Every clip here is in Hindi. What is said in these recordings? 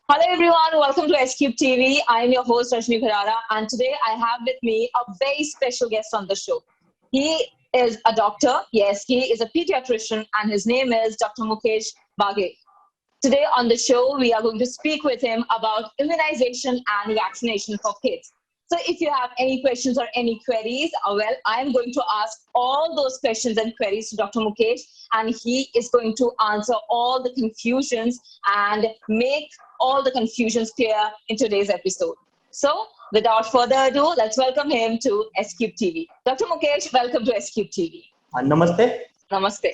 Hello everyone, welcome to SCube TV. I am your host Rajni Bharara, and today I have with me a very special guest on the show. He is a doctor, yes, he is a pediatrician, and his name is Dr. Mukesh Baghe. Today on the show, we are going to speak with him about immunization and vaccination for kids. So if you have any questions or any queries, well, I'm going to ask all those questions and queries to Dr. Mukesh, and he is going to answer all the confusions and make all the confusions clear in today's episode. So without further ado, let's welcome him to SCube TV. Dr. Mukesh, welcome to SCube TV. नमस्ते। नमस्ते।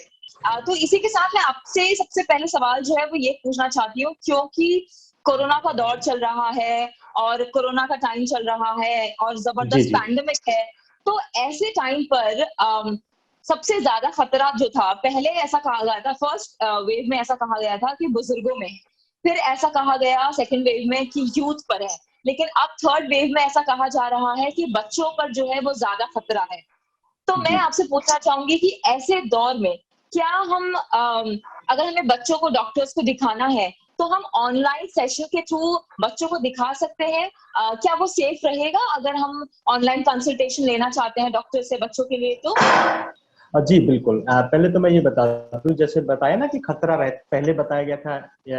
तो इसी के साथ मैं आपसे सबसे पहले सवाल जो है वो ये पूछना चाहती हूँ, क्योंकि कोरोना का दौर चल रहा है और कोरोना का टाइम चल रहा है और जबरदस्त पैंडेमिक है, तो ऐसे टाइम पर सबसे ज्यादा खतरा जो था, पहले ऐसा कहा गया था, फर्स्ट वेव में ऐसा कहा गया था कि बुजुर्गों में, फिर ऐसा कहा गया सेकेंड वेव में कि यूथ पर है, लेकिन अब थर्ड वेव में ऐसा कहा जा रहा है कि बच्चों पर जो है वो ज्यादा खतरा है। तो मैं आपसे पूछना चाहूंगी कि ऐसे दौर में क्या हम अगर हमें बच्चों को डॉक्टर्स को दिखाना है तो हम ऑनलाइन सेशन के थ्रू बच्चों को दिखा सकते हैं? क्या वो सेफ रहेगा अगर हम ऑनलाइन कंसल्टेशन लेना चाहते हैं डॉक्टर से बच्चों के लिए? तो जी बिल्कुल। पहले तो मैं ये बता दूं, जैसे बताया ना कि खतरा पहले बताया गया था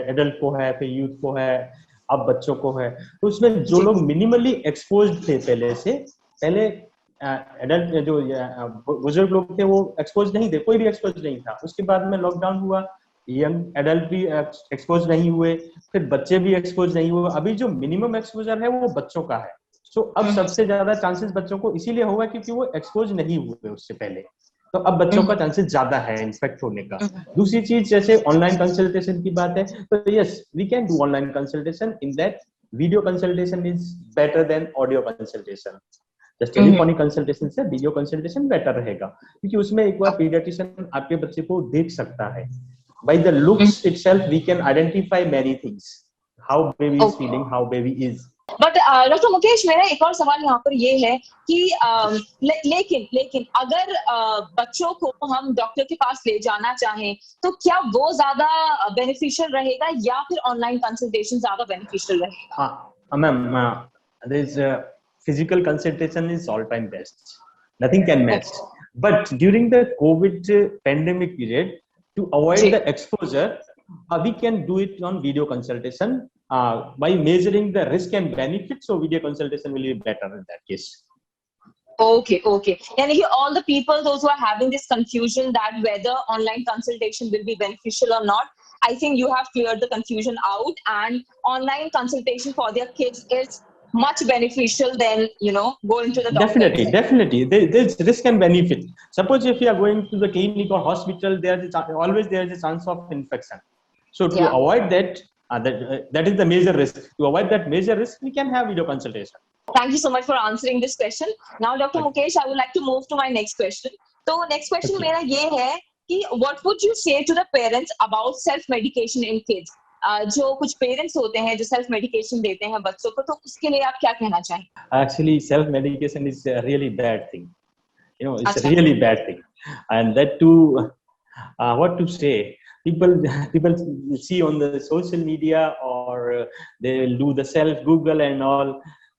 एडल्ट को है, फिर यूथ को है, अब बच्चों को है। तो उसमें जो लोग मिनिमली एक्सपोज्ड थे पहले एडल्ट जो बुजुर्ग लोग थे वो एक्सपोज नहीं थे, कोई भी एक्सपोज नहीं था। उसके बाद में लॉकडाउन हुआ, यंग एडल्ट भी एक्सपोज नहीं हुए, फिर बच्चे भी एक्सपोज नहीं हुए। अभी जो मिनिमम एक्सपोजर है वो बच्चों का है। सो अब सबसे ज्यादा चांसेस बच्चों को इसीलिए हुआ क्योंकि वो एक्सपोज नहीं हुए उससे पहले, तो अब बच्चों का चांसेस ज्यादा है इन्फेक्ट होने का। दूसरी चीज, जैसे ऑनलाइन कंसल्टेशन की बात है, तो yes we can do online consultation. In that video consultation is better than audio consultation. Just telephonic consultation से वीडियो कंसल्टेशन बेटर रहेगा, क्योंकि उसमें एक बार पीडियाट्रिशियन आपके बच्चे को देख सकता है। By the looks itself we can identify many things, how baby is feeling, how baby is. But doctor Mukesh, मेरा एक और सवाल यहाँ पर ये है कि लेकिन अगर बच्चों को हम डॉक्टर के पास ले जाना चाहें तो क्या वो ज्यादा बेनिफिशियल रहेगा या फिर ऑनलाइन कंसल्टेशन ज्यादा बेनिफिशियल रहेगा? हाँ ma'am, physical consultation is all time best, nothing can match. But during the COVID pandemic period, to avoid the exposure, we can do it on video consultation by measuring the risk and benefits. So video consultation will be better in that case. Okay. And all the people, those who are having this confusion that whether online consultation will be beneficial or not, I think you have cleared the confusion out, and online consultation for their kids is much beneficial than going to the doctor. Definitely there's risk and benefit. Suppose if you are going to the clinic or hospital, always there is a chance of infection. So to avoid that, that is the major risk. To avoid that major risk, we can have video consultation. Thank you so much for answering this question. Now Dr. Mukesh, I would like to move to my next question. So next question मेरा ये है कि what would you say to the parents about self medication in kids? जो कुछ पेरेंट्स होते हैं जो सेल्फ मेडिकेशन देते हैं बच्चों को, तो उसके लिए आप क्या कहना चाहेंगे? Actually, self medication is a really bad thing. It's a really bad thing, and that too. What to say? People see on the social media, or they will do the self Google and all,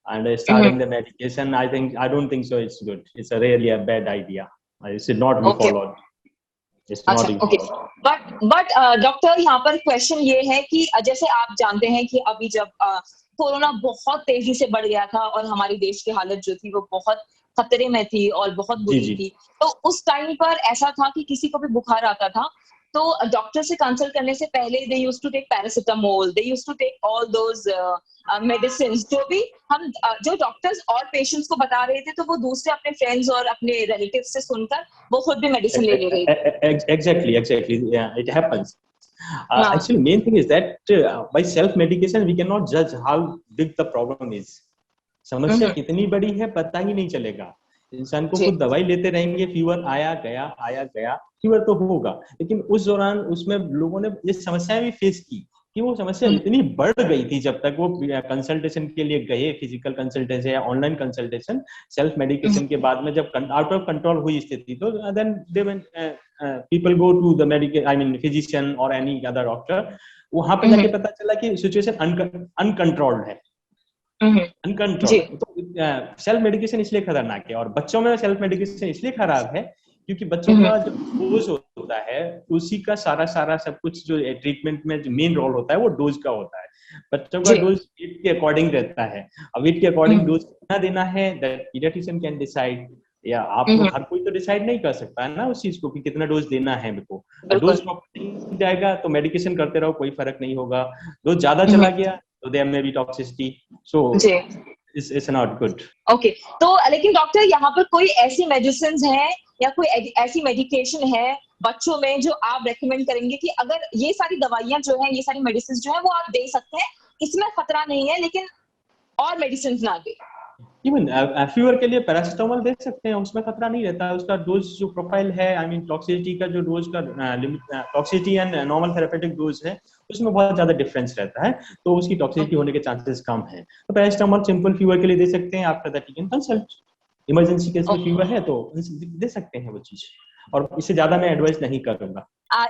and starting the medication. I don't think so. It's good. It's really a bad idea. It should not be followed. But doctor, यहाँ पर क्वेश्चन ये है कि जैसे आप जानते हैं कि अभी जब कोरोना बहुत तेजी से बढ़ गया था और हमारी देश की हालत जो थी वो बहुत खतरे में थी और बहुत बुरी थी, तो उस टाइम पर ऐसा था कि किसी को भी बुखार आता था तो डॉक्टर से कंसल्ट करने से पहले they used to take paracetamol, they used to take all those medicines, जो भी हम जो डॉक्टर्स और पेशेंट्स को बता रहे थे, तो वो दूसरे अपने फ्रेंड्स और अपने रिलेटिव्स से सुनकर वो खुद भी मेडिसिन ले रहे थे. Exactly. Yeah, it happens. Actually, main thing is that by self medication we cannot judge how big the problem is. समस्या कितनी बड़ी है पता ही नहीं चलेगा. इंसान को खुद दवाई लेते रहेंगे, फीवर आया गया, फीवर तो होगा, लेकिन उस दौरान उसमें लोगों ने ये समस्याएं भी फेस की. कि वो समस्या इतनी बढ़ गई थी जब तक वो कंसल्टेशन के लिए गए, फिजिकल कंसल्टेशन या ऑनलाइन कंसल्टेशन, सेल्फ मेडिकेशन के बाद में जब आउट ऑफ कंट्रोल हुई स्थिति, तो then they people go to the medical, I mean physician और एनी अदर डॉक्टर। वहां पे जाके पता चला कि सिचुएशन अनकंट्रोल्ड है, अनकंट्रोल्ड। तो सेल्फ मेडिकेशन इसलिए खतरनाक है, और बच्चों में सेल्फ मेडिकेशन इसलिए खराब है क्योंकि बच्चों का जो डोज होता है उसी का सारा सब कुछ जो ट्रीटमेंट में जो मेन रोल होता है वो डोज का होता है। बच्चों का डोज वेट के अकॉर्डिंग रहता है, अब वेट के अकॉर्डिंग डोज कितना देना है दैट पीडियाट्रिशियन कैन डिसाइड, या आप लोग हर कोई तो डिसाइड नहीं कर सकता है ना उस चीज को कि कितना डोज देना है मेरे को। डोज प्रॉपर जाएगा तो मेडिकेशन करते रहो, कोई फर्क नहीं होगा। डोज ज्यादा चला गया तो there may be toxicity, so it's not good. Okay, तो लेकिन डॉक्टर यहाँ पर कोई ऐसी मेडिसिन है या कोई ऐसी मेडिकेशन है बच्चों में जो आप रेकमेंड करेंगे कि अगर ये सारी दवाइयां जो है, ये सारी मेडिसिन जो है वो आप दे सकते हैं, इसमें खतरा नहीं है, लेकिन और मेडिसिन ना दे? इवन फीवर के लिए पैरासिटामोल दे सकते हैं, उसमें खतरा नहीं रहता है। उसका डोज जो प्रोफाइल है, आई मीन टॉक्सिसिटी का जो डोज का limit, toxicity and normal therapeutic dose है, उसमें बहुत ज्यादा डिफरेंस रहता है, तो उसकी टॉक्सिसिटी होने के चांसेस कम है। तो पैरासिटामोल सिंपल फीवर के लिए दे सकते हैं, after that you can consult. Emergency case में फीवर है तो दे सकते हैं वो चीज, और इससे ज्यादा मैं एडवाइस नहीं करूंगा।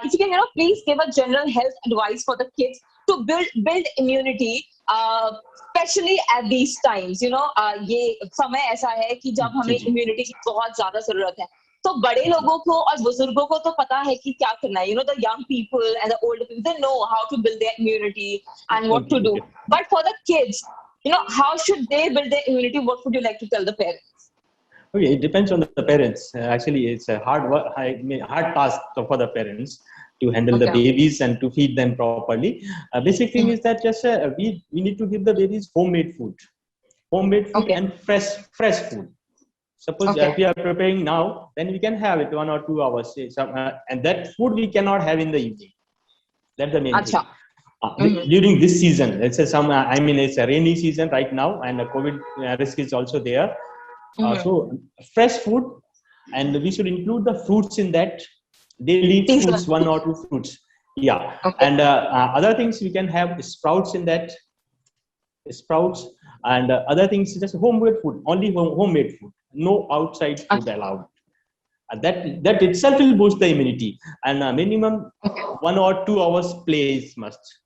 If you can, please give a general health advice for the kids to build immunity, especially at these times. ये समय ऐसा है कि जब हमें immunity की बहुत ज्यादा जरूरत है। तो बड़े लोगों को और बुजुर्गों को तो पता है कि क्या करना है। The young people and the older people, they know how to build their immunity and what to do. But for the kids, how should they build their immunity? What would you like to tell the parents? Okay, it depends on the parents. Actually, it's a hard task for the parents to handle the babies and to feed them properly. Basic thing is that just we need to give the babies homemade food and fresh food. Suppose if we are preparing now, then we can have it 1 or 2 hours, and that food we cannot have in the evening. That's the main thing. During this season, let's say it's a rainy season right now, and the COVID risk is also there. So fresh food, and we should include the fruits in that. Daily fruits, 1 or 2 fruits. And other things we can have sprouts in that. Sprouts and other things, just homemade food, only homemade food, no outside food allowed. That itself will boost the immunity. And minimum 1 or 2 hours play is must.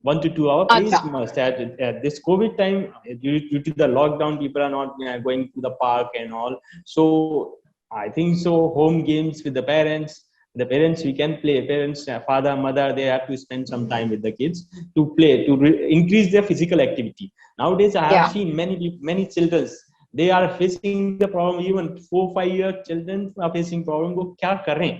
1 to 2 hour play is must. At this COVID time, due to the lockdown, people are not going to the park and all. So I think so. Home games with the parents. The parents, we can play. Parents, father, mother, they have to spend some time with the kids to play, to increase their physical activity. Nowadays, I have seen many children. They are facing the problem. Even 4-5 year children are facing problem. वो क्या करें?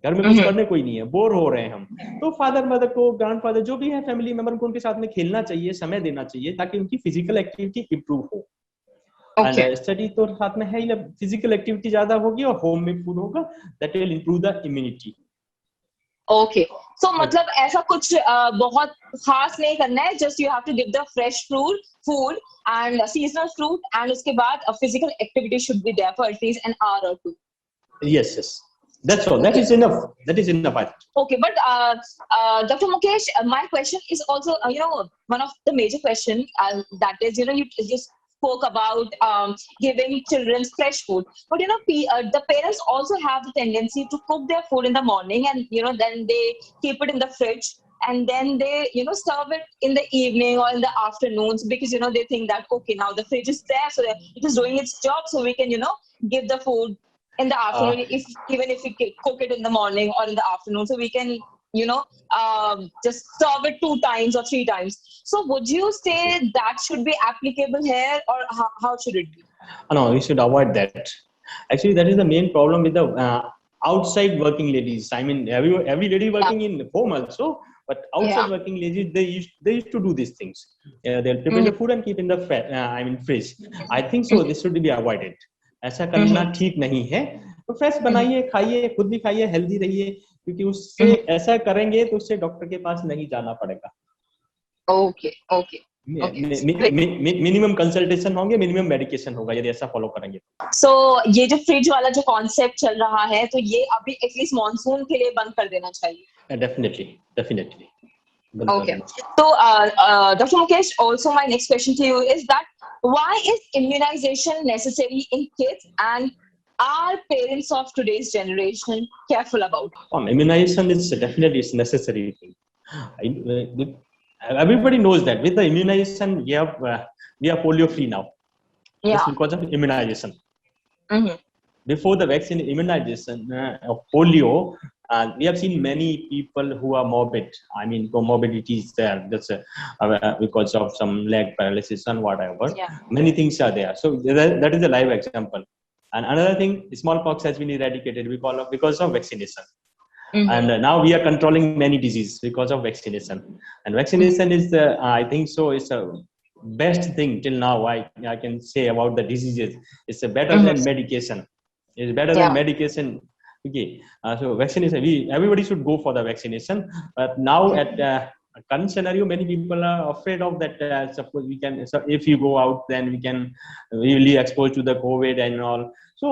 घर में कुछ करने कोई नहीं है, बोर हो रहे हैं हम। तो फादर मदर को, ग्रैंडफादर, जो भी है फैमिली मेंबर को, उनके साथ में खेलना चाहिए, समय देना चाहिए, ताकि उनकी फिजिकल एक्टिविटी इंप्रूव हो। एंड स्टडी तो साथ में है ही, फिजिकल एक्टिविटी ज्यादा होगी और होम में फूड होगा, that will improve the immunity. Okay, so मतलब ऐसा कुछ बहुत खास नहीं करना है, just you have to give the fresh food and seasonal fruit, and उसके बाद physical activity should be there for at least an hour or 2. Yes. That's all. That is enough. Okay, but Dr. Mukesh, my question is also, one of the major questions, that is, you just spoke about giving children fresh food, but the parents also have the tendency to cook their food in the morning, and then they keep it in the fridge, and then they serve it in the evening or in the afternoons, because they think that, okay, now the fridge is there, so that it is doing its job, so we can give the food in the afternoon, even if we cook it in the morning or in the afternoon, so we can just serve it 2 times or 3 times. So would you say that should be applicable here, or how should it be? No, we should avoid that. Actually, that is the main problem with the outside working ladies. I mean, every lady working in home also, but outside working ladies, they used to do these things. They'll prepare the food and keep in the fridge. I think so. This should be avoided. ऐसा करना ठीक नहीं है. तो फ्रेश बनाइए, खाइए, खुद भी खाइए, हेल्दी रहिए, क्योंकि उससे ऐसा करेंगे तो उससे डॉक्टर के पास नहीं जाना पड़ेगा. ओके. मिनिमम कंसल्टेशन होंगे, मिनिमम मेडिकेशन होगा यदि ऐसा फॉलो करेंगे. सो ये जो फ्रिज वाला जो कॉन्सेप्ट चल रहा है, तो ये अभी एटलीस्ट मॉनसून के लिए बंद कर देना चाहिए. Definitely. Okay. So, Dr. Mukesh, also my next question to you is that why is immunization necessary in kids, and are parents of today's generation careful about it? Immunization is definitely is necessary thing. Everybody knows that with the immunization we are polio free now, just Yeah. because of immunization. Mm-hmm. Before the vaccine immunization of polio, we have seen many people who are morbid. I mean, comorbidities there. That's because of some leg paralysis and whatever. Yeah. Many things are there. So that is a live example. And another thing, smallpox has been eradicated because of vaccination. Mm-hmm. And now we are controlling many diseases because of vaccination. And vaccination is I think so, it's a best thing till now I can say about the diseases. It's better Mm-hmm. than medication. It's better than Yeah. medication. Okay, so vaccination, everybody should go for the vaccination. But now at current scenario, many people are afraid of that. Suppose so if you go out, then we can really expose to the COVID and all. So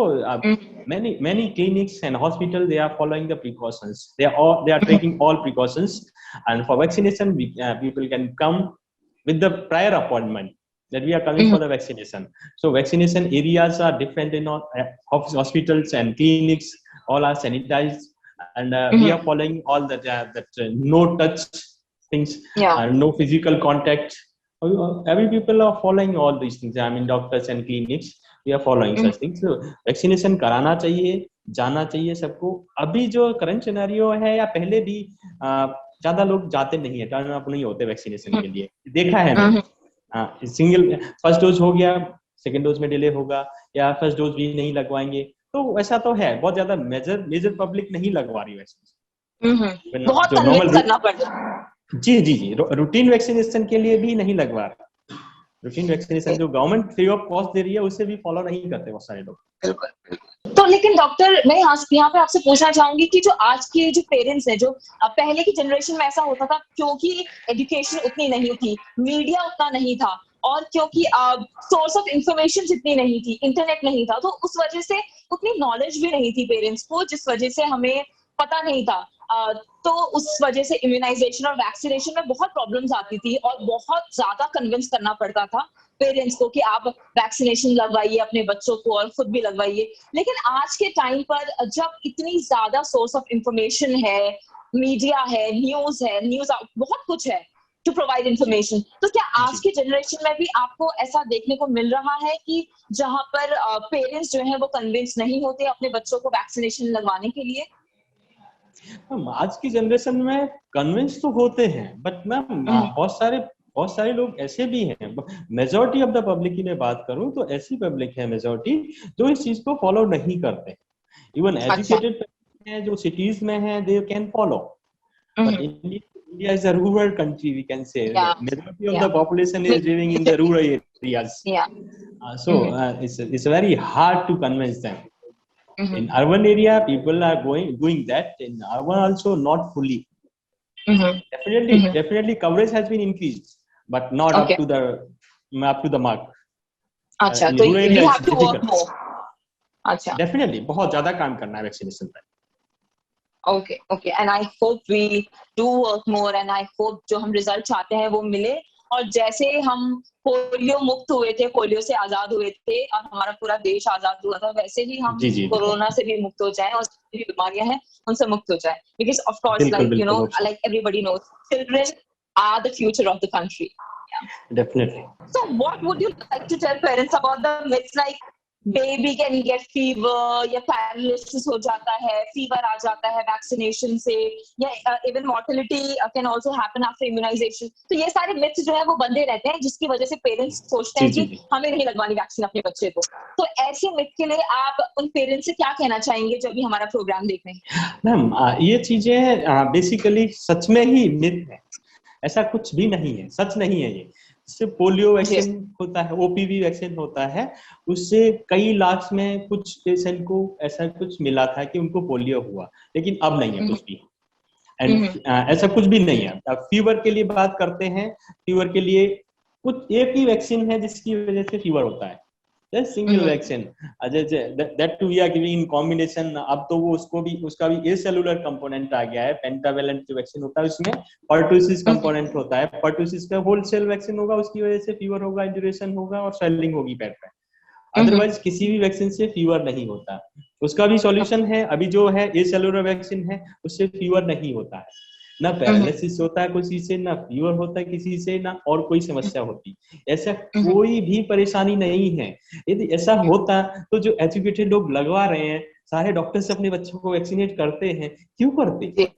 many clinics and hospitals, they are following the precautions. They are taking all precautions. And for vaccination, people can come with the prior appointment that we are coming Mm-hmm. for the vaccination. So vaccination areas are different in all hospitals and clinics. All are sanitized, and we are following all that no touch things, Yeah. no physical contact. Every people are following all these things. I mean, doctors and clinics, we are following such things. So vaccination कराना चाहिए, जाना चाहिए सबको. अभी जो करंट सिनेरियो है या पहले भी ज्यादा लोग जाते नहीं है, टर्न अप नहीं होते वैक्सीनेशन के लिए, देखा है मैंने. सिंगल फर्स्ट डोज हो गया, सेकंड डोज में डिले होगा, या फर्स्ट डोज भी नहीं लगवाएंगे. तो ऐसा तो है, बहुत ज्यादा मेजर पब्लिक नहीं लगवा रही वैक्सीन. बहुत जो कन्विंस नॉर्मल करना पड़ता है. जी रूटीन वैक्सीनेशन के लिए भी नहीं लगवा रहा. रूटीन वैक्सीनेशन जो गवर्नमेंट फ्री ऑफ कॉस्ट दे रही है, उससे भी फॉलो नहीं करते बहुत सारे लोग. तो लेकिन डॉक्टर, मैं यहाँ पे आपसे पूछना चाहूंगी कि जो आज के जो पेरेंट्स हैं, जो पहले की जनरेशन में ऐसा होता था क्योंकि एजुकेशन उतनी नहीं थी, मीडिया उतना नहीं था, और क्योंकि सोर्स ऑफ इंफॉर्मेशन जितनी नहीं थी, इंटरनेट नहीं था, तो उस वजह से उतनी नॉलेज भी नहीं थी पेरेंट्स को, जिस वजह से हमें पता नहीं था. तो उस वजह से इम्यूनाइजेशन और वैक्सीनेशन में बहुत प्रॉब्लम्स आती थी और बहुत ज्यादा कन्विंस करना पड़ता था पेरेंट्स को कि आप वैक्सीनेशन लगवाइए अपने बच्चों को और खुद भी लगवाइए. लेकिन आज के टाइम पर जब इतनी ज्यादा सोर्स ऑफ इंफॉर्मेशन है, मीडिया है, न्यूज बहुत कुछ है टू प्रोवाइड इंफॉर्मेशन, तो क्या आज की जनरेशन में भी आपको ऐसा देखने को मिल रहा है कि जहां पर पेरेंट्स जो है वो कन्विंस नहीं होते अपने बच्चों को वैक्सीनेशन लगवाने के लिए? आज की जनरेशन में कन्विंस तो होते हैं, बट मैम बहुत सारे लोग ऐसे भी हैं. मेजोरिटी ऑफ द पब्लिक की मैं बात करूं तो ऐसी पब्लिक है मेजोरिटी जो इस चीज को फॉलो नहीं करते. इवन एजुकेटेड हैं जो सिटीज में हैं, they can follow. But India is a rural country, we can say. Majority of the population is living in the rural areas. So it's very hard to convince them. In urban area, people are doing that. In urban also, not fully. Definitely, coverage has been increased, but not up to the mark. अच्छा, तो we have to work more. अच्छा. Definitely, बहुत ज्यादा काम करना है वैक्सीनेशन पर. Okay, and I hope we do work more, and I hope जो हम रिजल्ट चाहते हैं वो मिले. और जैसे हम पोलियो मुक्त हुए थे, पोलियो से आजाद हुए थे और हमारा पूरा देश आजाद हुआ था, वैसे ही हम कोरोना से भी मुक्त हो जाएं और जो बीमारियां हैं उनसे मुक्त हो जाएं. Because of course, like everybody knows, children are the future of the country. Definitely. So what would you like to tell parents about the myths like baby can get fever या पैरालिसिस हो जाता है, फीवर आ जाता है वैक्सीनेशन से, या even mortality can also happen after immunisation. तो ये सारे मिथ्स जो है वो बंधे रहते हैं, जिसकी वजह से पेरेंट्स सोचते हैं कि हमें नहीं लगवानी वैक्सीन अपने बच्चे को. तो ऐसे मिथ के लिए आप उन पेरेंट्स से क्या कहना चाहेंगे जो भी हमारा प्रोग्राम देख रहे हैं? मैम, ये चीजें बेसिकली सच में ही मिथ है, ऐसा कुछ भी नहीं है, सच नहीं है. ये सिर्फ पोलियो वैक्सीन होता है, ओपीवी वैक्सीन होता है, उससे कई लाख में कुछ पेशेंट को ऐसा कुछ मिला था कि उनको पोलियो हुआ, लेकिन अब नहीं है कुछ भी. एंड ऐसा कुछ भी नहीं है. फीवर के लिए बात करते हैं, फीवर के लिए कुछ एक ही वैक्सीन है जिसकी वजह से फीवर होता है. Single vaccine, that too we are giving in combination. अब तो वो उसका भी ए सेलुलर कंपोनेंट आ गया है। पेंटावेलेंट जो वैक्सीन होता है उसमें पर्टुसिस कंपोनेंट होता है। पर्टुसिस का होल सेल वैक्सीन होगा, उसकी वजह से फीवर होगा, ड्यूरेशन होगा और स्वेलिंग होगी पेट में। अदरवाइज किसी भी वैक्सीन से फीवर नहीं होता। उसका भी सॉल्यूशन है, अभी जो है ए सेलुलर वैक्सीन है, उससे फीवर नहीं होता है, ना पैरालिसिस होता है किसी से, ना फीवर होता है किसी से, ना और कोई समस्या होती। ऐसा कोई भी परेशानी नहीं है। यदि ऐसा होता तो जो एजुकेटेड लोग लगवा रहे हैं, सारे डॉक्टर्स अपने बच्चों को वैक्सीनेट करते हैं, क्यों करते?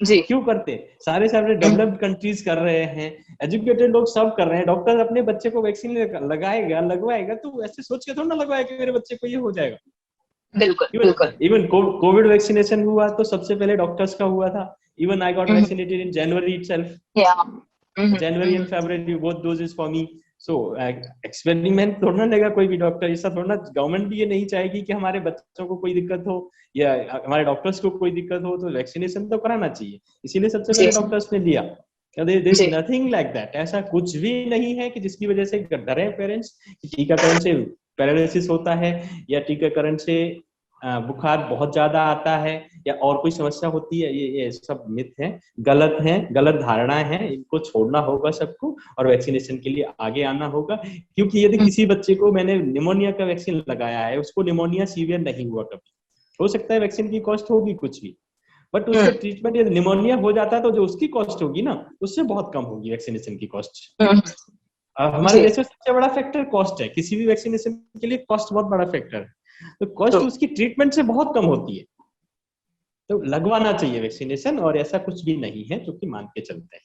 जी क्यों करते? सारे डेवलप्ड कंट्रीज कर रहे हैं, एजुकेटेड लोग सब कर रहे हैं। डॉक्टर अपने बच्चे को वैक्सीन लगवाएगा तो ऐसे सोच के थोड़ा ना लगवाएगा कि मेरे बच्चे को ये हो जाएगा। बिल्कुल बिल्कुल। इवन कोविड वैक्सीनेशन हुआ तो सबसे पहले डॉक्टर्स का हुआ था। Even I got vaccinated in January itself, January and February, both doses for me. So experiment थोड़ा ना लेगा कोई भी डॉक्टर, ऐसा थोड़ा ना। गवर्नमेंट भी ये नहीं चाहेगी कि हमारे बच्चों को कोई दिक्कत हो या हमारे डॉक्टर्स को कोई दिक्कत हो, तो वैक्सीनेशन तो कराना चाहिए। इसीलिए सबसे पहले डॉक्टर्स ने लिया। नथिंग लाइक दैट, ऐसा कुछ भी नहीं है कि जिसकी वजह से डरे पेरेंट्स कि टीकाकरण से पैरालिसिस होता है या टीकाकरण से बुखार बहुत ज्यादा आता है या और कोई समस्या होती है। ये सब मिथ है, गलत धारणाएं हैं। इनको छोड़ना होगा सबको और वैक्सीनेशन के लिए आगे आना होगा। क्योंकि यदि किसी बच्चे को मैंने निमोनिया का वैक्सीन लगाया है, उसको निमोनिया सीवियर नहीं हुआ कभी, हो सकता है वैक्सीन की कॉस्ट होगी कुछ भी, बट उसका ट्रीटमेंट यदि निमोनिया हो जाता है तो जो उसकी कॉस्ट होगी ना, उससे बहुत कम होगी वैक्सीनेशन की कॉस्ट। हमारे देश में सबसे बड़ा फैक्टर कॉस्ट है। किसी भी वैक्सीनेशन के लिए कॉस्ट बहुत बड़ा फैक्टर है, तो कॉस्ट उसकी ट्रीटमेंट से बहुत कम होती है। तो लगवाना चाहिए वैक्सीनेशन, और ऐसा कुछ भी नहीं है जो कि मान के चलते हैं।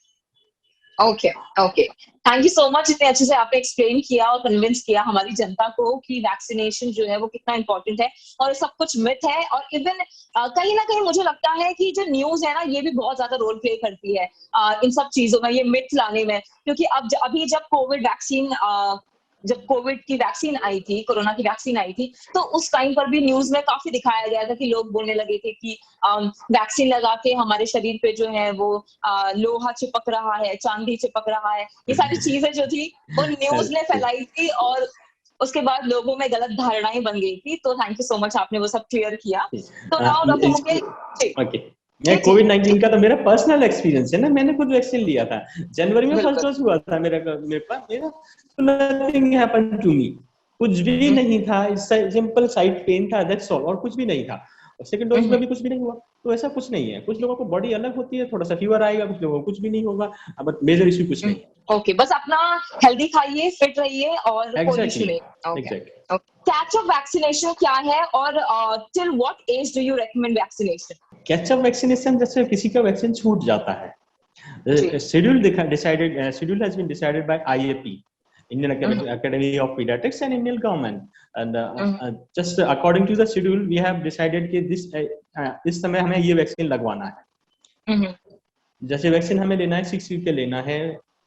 Okay okay, thank you so much. इतने अच्छे से आपने एक्सप्लेन किया और कन्विंस किया हमारी जनता को कि वैक्सीनेशन जो है वो कितना इंपॉर्टेंट है और सब कुछ मिथ है। और इवन कहीं ना कहीं मुझे लगता है कि जो न्यूज है ना, ये भी बहुत ज्यादा रोल प्ले करती है इन सब चीजों में, ये मिथ लाने में। क्योंकि अभी जब कोविड की वैक्सीन आई थी, कोरोना की वैक्सीन आई थी, तो उस टाइम पर भी न्यूज में काफी दिखाया गया था कि लोग बोलने लगे थे कि वैक्सीन लगा के हमारे शरीर पे जो है वो लोहा चिपक रहा है, चांदी चिपक रहा है। ये सारी चीजें जो थी वो न्यूज ने फैलाई थी और उसके बाद लोगों में गलत धारणाएं बन गई थी। तो थैंक यू सो मच, आपने वो सब क्लियर किया। तो नाउ डॉक्टर मुकेश, कोविड-19 का तो मेरा पर्सनल एक्सपीरियंस है ना, मैंने खुद वैक्सीन लिया था। जनवरी में फर्स्ट डोज हुआ था मेरे पास। नथिंग हैपेंड टू मी, कुछ भी नहीं था, सिंपल साइड पेन था, दैट्स ऑल, और कुछ भी नहीं था। और सेकंड डोज में भी कुछ भी नहीं हुआ। तो ऐसा कुछ नहीं है। कुछ लोगों को बॉडी अलग होती है, थोड़ा सा फीवर आएगा, कुछ लोगों को कुछ भी नहीं होगा, बट मेजर इशू कुछ नहीं। ओके, बस अपना हेल्दी खाइए, फिट रहिए और कोई इशू नहीं। ओके, कैचअप वैक्सीनेशन क्या है और till what age do you recommend vaccination? Catch up vaccination जैसे किसी का वैक्सीन छूट जाता है, schedule has been decided by IAP, Indian Academy of Pediatrics, and Indian government, and just according to the schedule we have decided कि इस समय हमें ये वैक्सीन लगवाना है। जैसे वैक्सीन हमें लेना है 6 वीक पे लेना है,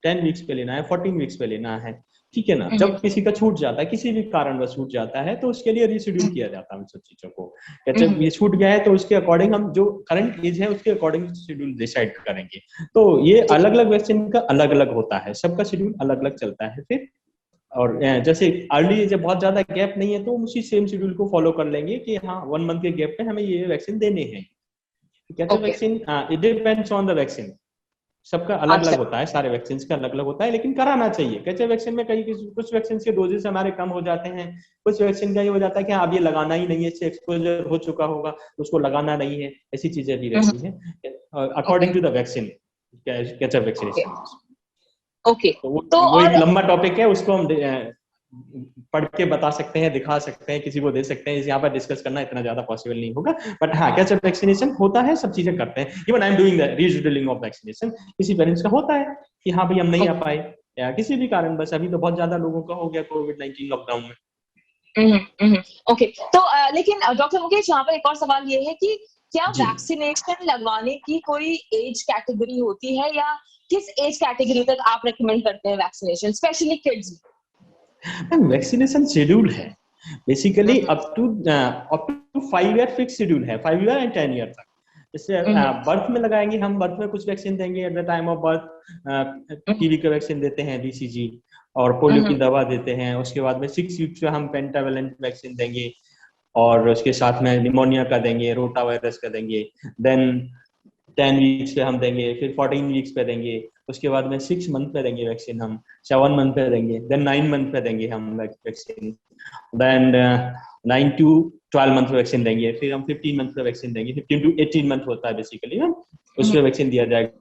10 वीक्स पे लेना है, 14 वीक्स पे लेना है, ठीक है ना। जब किसी का छूट जाता है, किसी भी कारणवश छूट जाता है, तो उसके लिए रीशेड्यूल किया जाता है उन सब चीजों को। जब ये छूट गया है तो उसके अकॉर्डिंग हम जो करंट एज है उसके अकॉर्डिंग शेड्यूल डिसाइड करेंगे। तो ये अलग अलग वैक्सीन का अलग अलग होता है, सबका शेड्यूल अलग अलग चलता है फिर। और जैसे अर्ली जब बहुत ज्यादा गैप नहीं है तो उसी सेम शेड्यूल को फॉलो कर लेंगे कि हाँ 1 मंथ के गैप पे हमें ये वैक्सीन देने हैं। Catch up vaccine it depends on the vaccine, सबका अलग अलग होता है, सारे वैक्सीन का अलग अलग होता है, लेकिन कराना चाहिए। कैचअप वैक्सीन में कुछ वैक्सीन के डोजेस हमारे कम हो जाते हैं, कुछ वैक्सीन का ये हो जाता है कि अब ये लगाना ही नहीं है, इससे एक्सपोजर हो चुका होगा तो उसको लगाना नहीं है, ऐसी चीजें भी रहती हैं according to the vaccine, catch up vaccination. Okay, तो वो एक लंबा टॉपिक है, उसको हम पढ़ के बता सकते हैं, दिखा सकते हैं, किसी को दे सकते हैं। यहाँ पर डिस्कस करना इतना ज्यादा पॉसिबल नहीं होगा, बट हाँ कैचअप वैक्सीनेशन होता है, सब चीजें करते हैं। Even I am doing the rescheduling of vaccination. किसी पेरेंट्स का होता है कि हाँ भाई हम नहीं आ पाए या किसी भी कारण, बस अभी तो बहुत ज्यादा लोगों का हो गया कोविड-19 लॉकडाउन में। ओके, तो लेकिन डॉक्टर मुकेश, यहाँ पर एक और सवाल ये है कि क्या वैक्सीनेशन लगवाने की कोई एज कैटेगरी होती है, या किस एज कैटेगरी तक आप रेकमेंड करते हैं vaccination, specially kids? Vaccination schedule है basically up to 5 year fix schedule है, 5 ईयर एंड 10 ईयर तक। जैसे बर्थ में लगाएंगे, हम बर्थ में कुछ वैक्सीन देंगे at the time of birth, TB का वैक्सीन देते हैं BCG, और पोलियो की दवा देते हैं। उसके बाद में 6 वीक्स में हम पेंटावेलेंट वैक्सीन देंगे, और उसके साथ में निमोनिया का देंगे, रोटा वायरस का देंगे। देन 10 वीक्स पे हम देंगे, फिर 14 वीक्स पे देंगे, उसके बाद में 6 मंथ पे देंगे वैक्सीन, हम 7 मंथ पे देंगे, देन 9 मंथ पे देंगे हम vaccine, then 9 to 12 month vaccine देंगे, फिर हम 15 मंथ पे वैक्सीन देंगे। 15 to 18 मंथ होता है बेसिकली ना, उसमें वैक्सीन दिया जाएगा।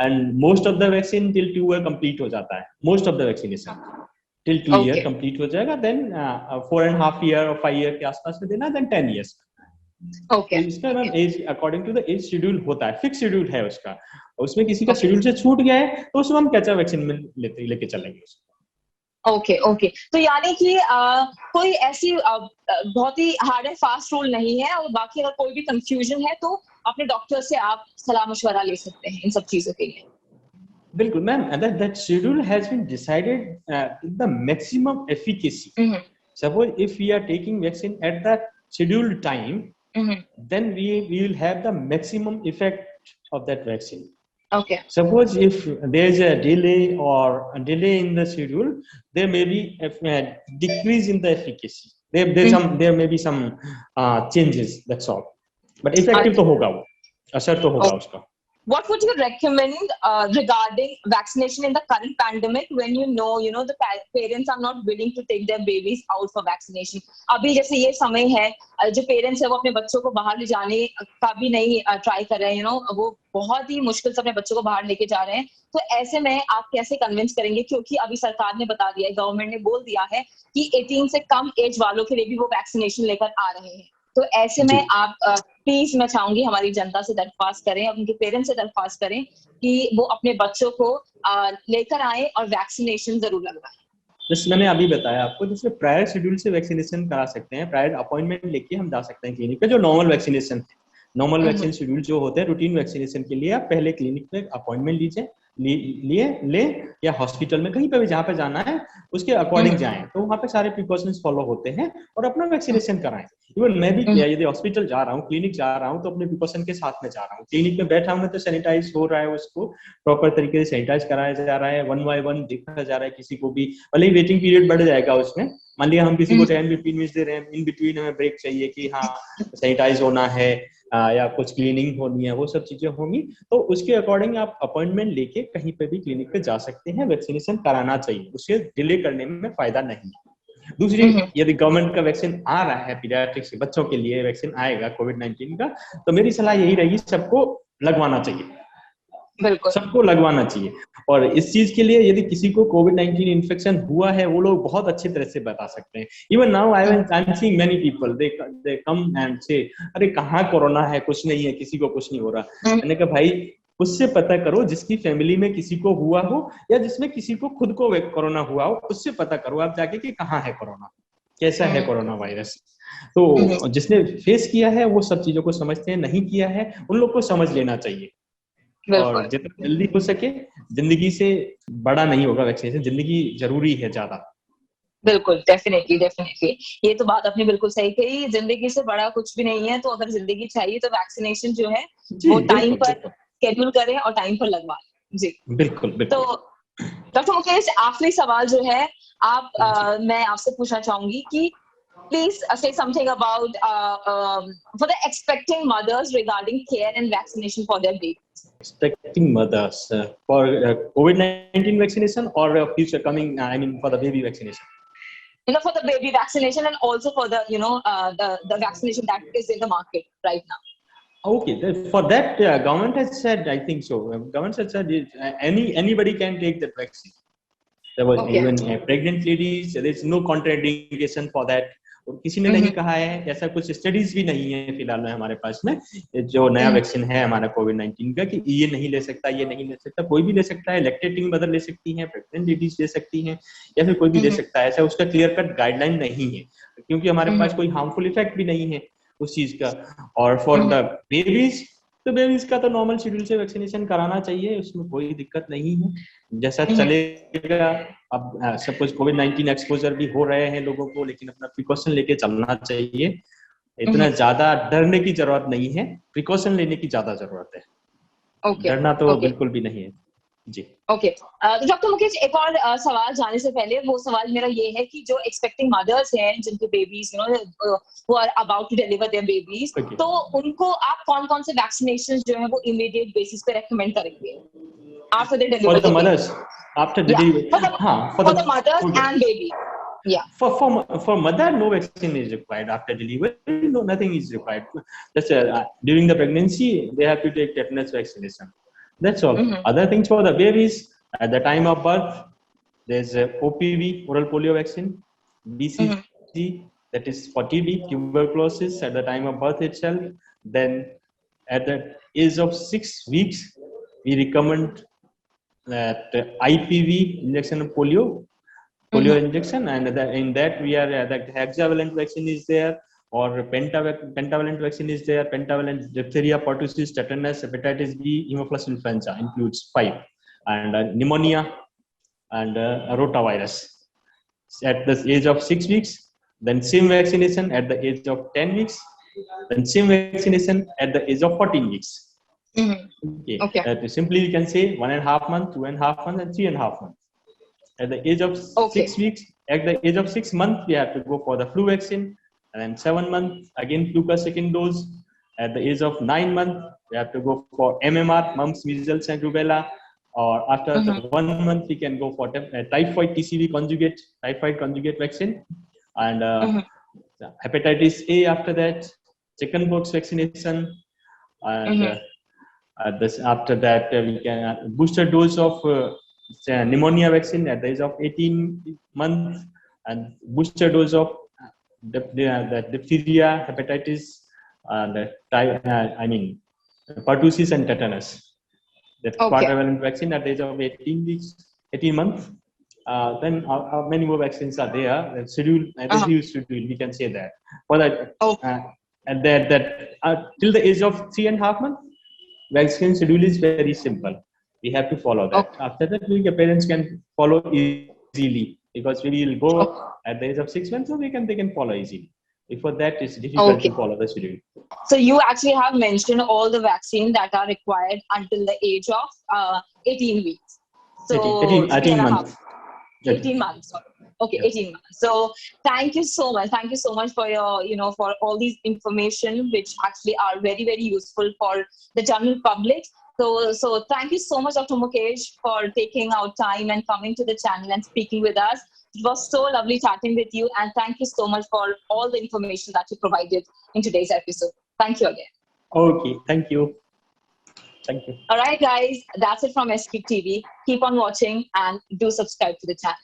And most of the vaccine till 2 year complete हो जाता है, most of the vaccination till 2 year complete हो जाएगा। देन 4.5 ईयर और 5 ईयर के आसपास में देना, देन 10 ईयर्स। ओके, इसका ma'am age according to the age schedule होता है, फिक्स शेड्यूल है उसका। उसमें किसी का शेड्यूल से छूट गया है तो उसमें हम कैचअप वैक्सीन में लेके चलेंगे उसको। ओके ओके, तो यानी कि कोई ऐसी बहुत ही हार्ड एंड फास्ट रूल नहीं है, और बाकी अगर कोई भी कंफ्यूजन है तो अपने डॉक्टर से आप सलाह मशवरा ले सकते हैं इन सब चीजों के लिए। बिल्कुल ma'am, that schedule has been decided with the maximum efficacy. Suppose if we are taking vaccine at that scheduled time, then we will have the maximum effect of that vaccine. Okay. Suppose if there is a delay or a delay in the schedule, there may be a decrease in the efficacy. There may be some changes. That's all. But effective तो होगा वो, असर तो होगा उसका। What would you recommend regarding vaccination in the current pandemic when you know the parents are not willing to take their babies out for vaccination? अभी जैसे ये समय है, जो पेरेंट्स है वो अपने बच्चों को बाहर ले जाने का भी नहीं ट्राई कर रहे हैं, वो बहुत ही मुश्किल से अपने बच्चों को बाहर लेके जा रहे हैं। तो ऐसे में आप कैसे कन्विंस करेंगे, क्योंकि अभी सरकार ने बता दिया है, गवर्नमेंट ने बोल दिया है कि 18 से कम एज वालों के लिए भी वो वैक्सीनेशन लेकर आ रहे हैं। तो ऐसे में आप प्लीज, मैं चाहूंगी हमारी जनता से दरख्वास्त करें, उनके पेरेंट्स से दरख्वास्त करें कि वो अपने बच्चों को लेकर आए और वैक्सीनेशन जरूर लगवाएं। जैसे मैंने अभी बताया आपको, जिसमें प्रायर शेड्यूल से वैक्सीनेशन करा सकते हैं, प्रायर अपॉइंटमेंट लेके हम जा सकते हैं क्लिनिक पे। जो नॉर्मल वैक्सीनेशन है, नॉर्मल वैक्सीन शेड्यूल जो होते हैं रूटीन वैक्सीनेशन के लिए, आप पहले क्लिनिक पे अपॉइंटमेंट लीजिए, ले या हॉस्पिटल में कहीं पे भी जहाँ पे जाना है उसके अकॉर्डिंग जाएं, तो वहाँ पे सारे प्रिकॉशंस फॉलो होते हैं और अपना वैक्सीनेशन कराएं। इवन मैं भी यदि हॉस्पिटल जा रहा हूँ, क्लिनिक जा रहा हूँ, तो अपने प्रिकॉशन के साथ में जा रहा हूँ। क्लिनिक में बैठा हूँ तो सैनिटाइज हो रहा है, उसको प्रॉपर तरीके से सैनिटाइज कराया जा रहा है, 1 by 1 देखा जा रहा है किसी को भी। भले ही वेटिंग पीरियड बढ़ जाएगा उसमें, मान लिया हम किसी को 10 15 मिनट दे रहे हैं, इन बिटवीन हमें ब्रेक चाहिए कि हाँ सैनिटाइज होना है या कुछ क्लीनिंग होनी है, वो सब चीजें होंगी, तो उसके अकॉर्डिंग आप अपॉइंटमेंट लेके कहीं पे भी क्लिनिक पे जा सकते हैं। वैक्सीनेशन कराना चाहिए, उससे डिले करने में फायदा नहीं। दूसरी, यदि गवर्नमेंट का वैक्सीन आ रहा है पीडियाट्रिक्स के बच्चों के लिए, वैक्सीन आएगा कोविड-19 का, तो मेरी सलाह यही रहेगी सबको लगवाना चाहिए, बिल्कुल सबको लगवाना चाहिए। और इस चीज के लिए यदि किसी को कोविड-19 इन्फेक्शन हुआ है, वो लोग बहुत अच्छी तरह से बता सकते हैं। Even now I am seeing many people, they come and से अरे कहाँ कोरोना है, कुछ नहीं है, किसी को कुछ नहीं हो रहा। मैंने कहा भाई उससे पता करो जिसकी फैमिली में किसी को हुआ हो या जिसमें किसी को खुद को कोरोना हुआ हो, उससे पता करो आप जाके कि कहाँ है कोरोना, कैसा है कोरोना वायरस। तो जिसने फेस किया है वो सब चीजों को समझते हैं, नहीं किया है उन लोग को समझ लेना चाहिए। और जितना जल्दी हो सके, जिंदगी से बड़ा नहीं होगा वैक्सीनेशन, जिंदगी जरूरी है ज्यादा। बिल्कुल, डेफिनेटली डेफिनेटली, ये तो बात आपने बिल्कुल सही कही, जिंदगी से बड़ा कुछ भी नहीं है। तो अगर जिंदगी चाहिए तो वैक्सीनेशन जो है वो टाइम पर शेड्यूल करें और टाइम पर लगवाएं। जी बिल्कुल बिल्कुल। तो डॉक्टर मुकेश, आखिरी सवाल जो है मैं आपसे पूछना चाहूंगी कि please say something about for the expecting mothers regarding care and vaccination for their babies. Expecting mothers for COVID-19 vaccination or future coming, I mean for the baby vaccination. For the baby vaccination and also for the the vaccination that is in the market right now. Okay, for that government has said, I think so. Government has said anybody can take that vaccine. There was even pregnant ladies. There is no contraindication for that. किसी ने नहीं कहा है, ऐसा कुछ स्टडीज भी नहीं है फिलहाल में हमारे पास में, जो नया वैक्सीन है हमारा कोविड-19 का, कि ये नहीं ले सकता, ये नहीं ले सकता। कोई भी ले सकता है, लैक्टेटिंग मदर ले सकती है, प्रेग्नेंट लेडीज ले सकती हैं, या फिर कोई भी ले सकता है। ऐसा उसका क्लियर कट गाइडलाइन नहीं है, क्योंकि हमारे पास कोई हार्मफुल इफेक्ट भी नहीं है उस चीज का। और फॉर द बेबीज, तो बेबीज का तो नॉर्मल शेड्यूल से वैक्सीनेशन कराना चाहिए, उसमें कोई दिक्कत नहीं है, जैसा चलेगा। अब सपोज कोविड-19 एक्सपोजर भी हो रहे हैं लोगों को, लेकिन अपना प्रिकॉशन लेके चलना चाहिए। इतना ज्यादा डरने की जरूरत नहीं है, प्रिकॉशन लेने की ज्यादा जरूरत है। डरना तो बिल्कुल भी नहीं है जी। ओके, तो डॉक्टर मुकेश, एक और सवाल जाने से पहले, वो सवाल मेरा ये है कि जो एक्सपेक्टिंग मदर्स हैं जिनके babies who are about to deliver their babies, तो उनको आप कौन कौन से वैक्सीनेशन जो है वो इमीडिएट बेसिस पे रेकमेंड करेंगे after the delivery? For the mothers after delivery, for the mothers and baby. Yeah. For mother, no vaccine is required. After delivery, no, nothing is required. Just during the pregnancy, they have to take tetanus vaccination. That's all. Other things for the babies, at the time of birth, there's OPV, oral polio vaccine, BCG, that is for TB, tuberculosis, at the time of birth itself. Then at the age of 6 weeks, we recommend that IPV, injection of polio injection, and in that we are the hexavalent vaccine is there, or pentavalent vaccine is there. Pentavalent diphtheria, pertussis, tetanus, hepatitis B, Haemophilus influenza includes 5, and pneumonia and rotavirus at the age of 6 weeks. Then same vaccination at the age of 10 weeks. Then same vaccination at the age of 14 weeks. Okay. Simply we can say 1.5 months, 2.5 months, and 3.5 months. At the age of 6 weeks, at the age of 6 months, we have to go for the flu vaccine, and then 7 months again flu ka second dose. At the age of 9 months, we have to go for MMR, mumps, measles, and rubella. Or after 1 month, we can go for typhoid TCV conjugate vaccine, and hepatitis A after that, chickenpox vaccination, and after that we can booster dose of pneumonia vaccine at the age of 18 months, and booster dose of the diphtheria, hepatitis, pertussis and tetanus. That quadrivalent vaccine at the age of 18 months. Then many more vaccines are there. Schedule, we can say that. For that, and that till the age of 3.5 months, vaccine schedule is very simple. We have to follow that. After that, the parents can follow easily, because we will go at the age of 6 months, so they can follow easily. Before that, it's difficult to follow the schedule. So you actually have mentioned all the vaccines that are required until the age of 18 weeks. So 18 months. 18 months. Okay, 18 months. So thank you so much. Thank you so much for your, for all these information, which actually are very, very useful for the general public. So thank you so much, Dr. Mukesh, for taking out time and coming to the channel and speaking with us. It was so lovely chatting with you, and thank you so much for all the information that you provided in today's episode. Thank you again. Okay, thank you. Thank you. All right, guys, that's it from SQ TV. Keep on watching and do subscribe to the channel.